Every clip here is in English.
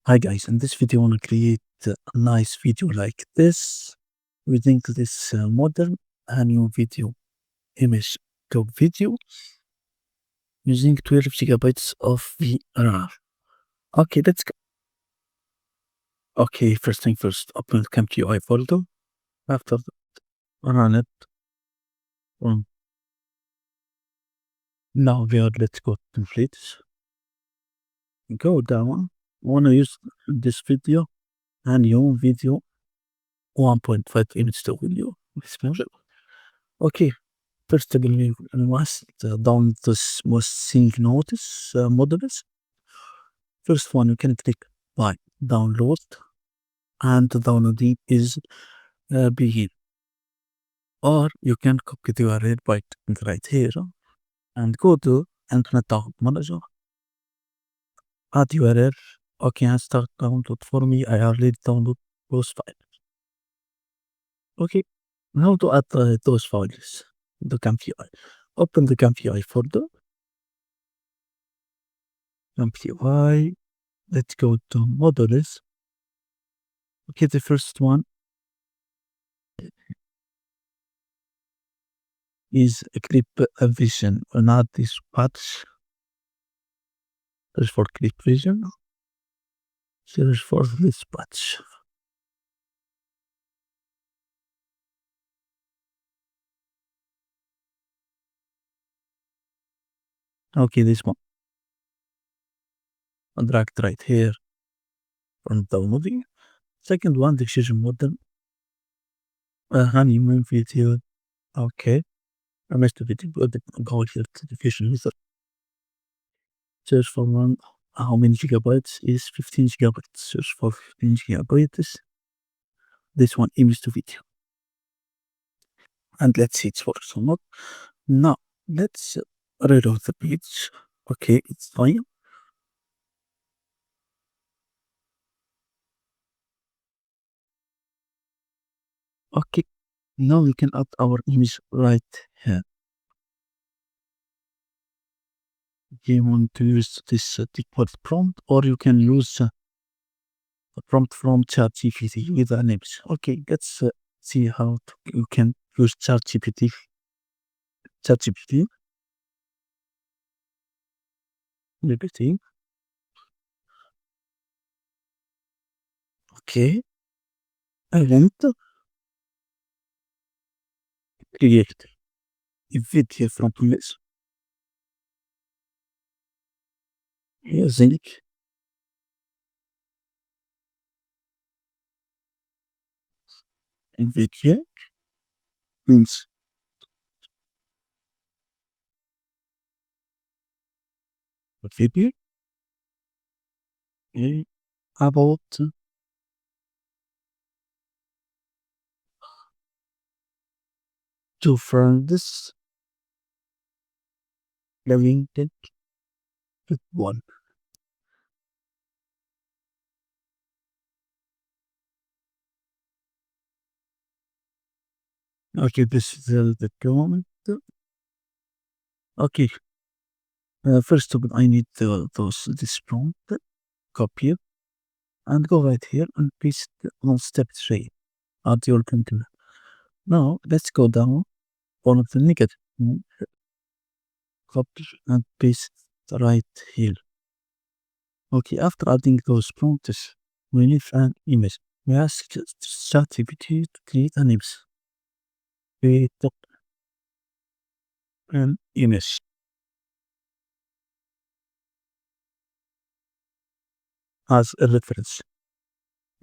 Hi guys, in this video I want to create a nice video like this using this modern Hunyuan video image to video using 12 GB of VRAM. Okay, let's go. Okay, first thing first, open the CamQI folder. After that, run it. Now let's go to templates. Go down. I want to use this video Hunyuan video 1.5 image to video. Okay, first, we must download this most sync notice modules. First one, you can click by download, and the downloading is begin. Or you can copy the URL by clicking right here and go to Internet Download Manager. Add URL. Okay, and start download for me. I already download those files. Okay, now to add those files, the CamQI. Open the CamQI folder. CamQI. Let's go to modules. Okay, the first one is clip vision. Not this patch. Search for clip vision. Search for this patch. Okay, this one. I'll drag it right here from downloading. Second one, decision model. Hunyuan video. Okay. I missed the video, but go here to the vision method. Search for one. How many gigabytes is 15 gigabytes? Search for 15 gigabytes. This one, image to video. And let's see it works or not. Now, let's reload the page. Okay, it's fine. Okay, now we can add our image right here. You want to use this default prompt, or you can use a prompt from ChatGPT with an image. Okay, let's see how you can use ChatGPT. GPT. Okay, I want to create a video from image using video means video about two friends living with one. Okay, this is the comment. Okay, first of all, I need this prompt, copy it, and go right here and paste on step 3. Add your content. Now, let's go down one of the negative. Copy and paste right here. Okay, after adding those prompts, we need an image. We ask ChatGPT to create an image. Create an image as a reference.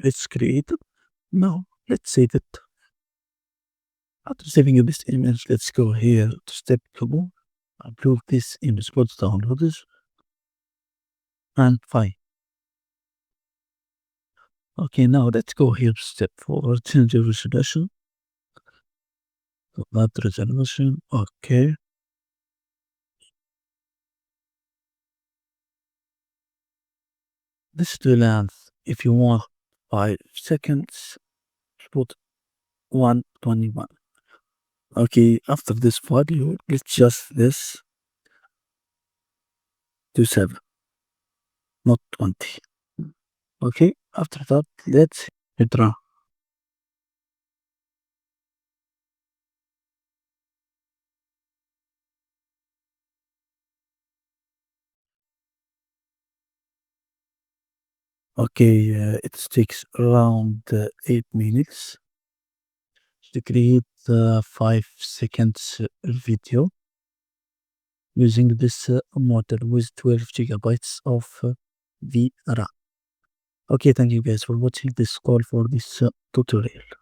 Let's create it. Now, let's save it. After saving this image, let's go here to step 2. Upload this image, go to download and fine. Okay, now let's go here to step 4, change the resolution. That resolution, okay. This is the length. If you want 5 seconds, put 121. Okay, after this value, let's adjust this to 7, not 20. Okay, after that, let's draw. Okay, it takes around 8 minutes to create the 5 seconds video using this model with 12 gigabytes of VRAM. Okay, thank you guys for watching this call for this tutorial.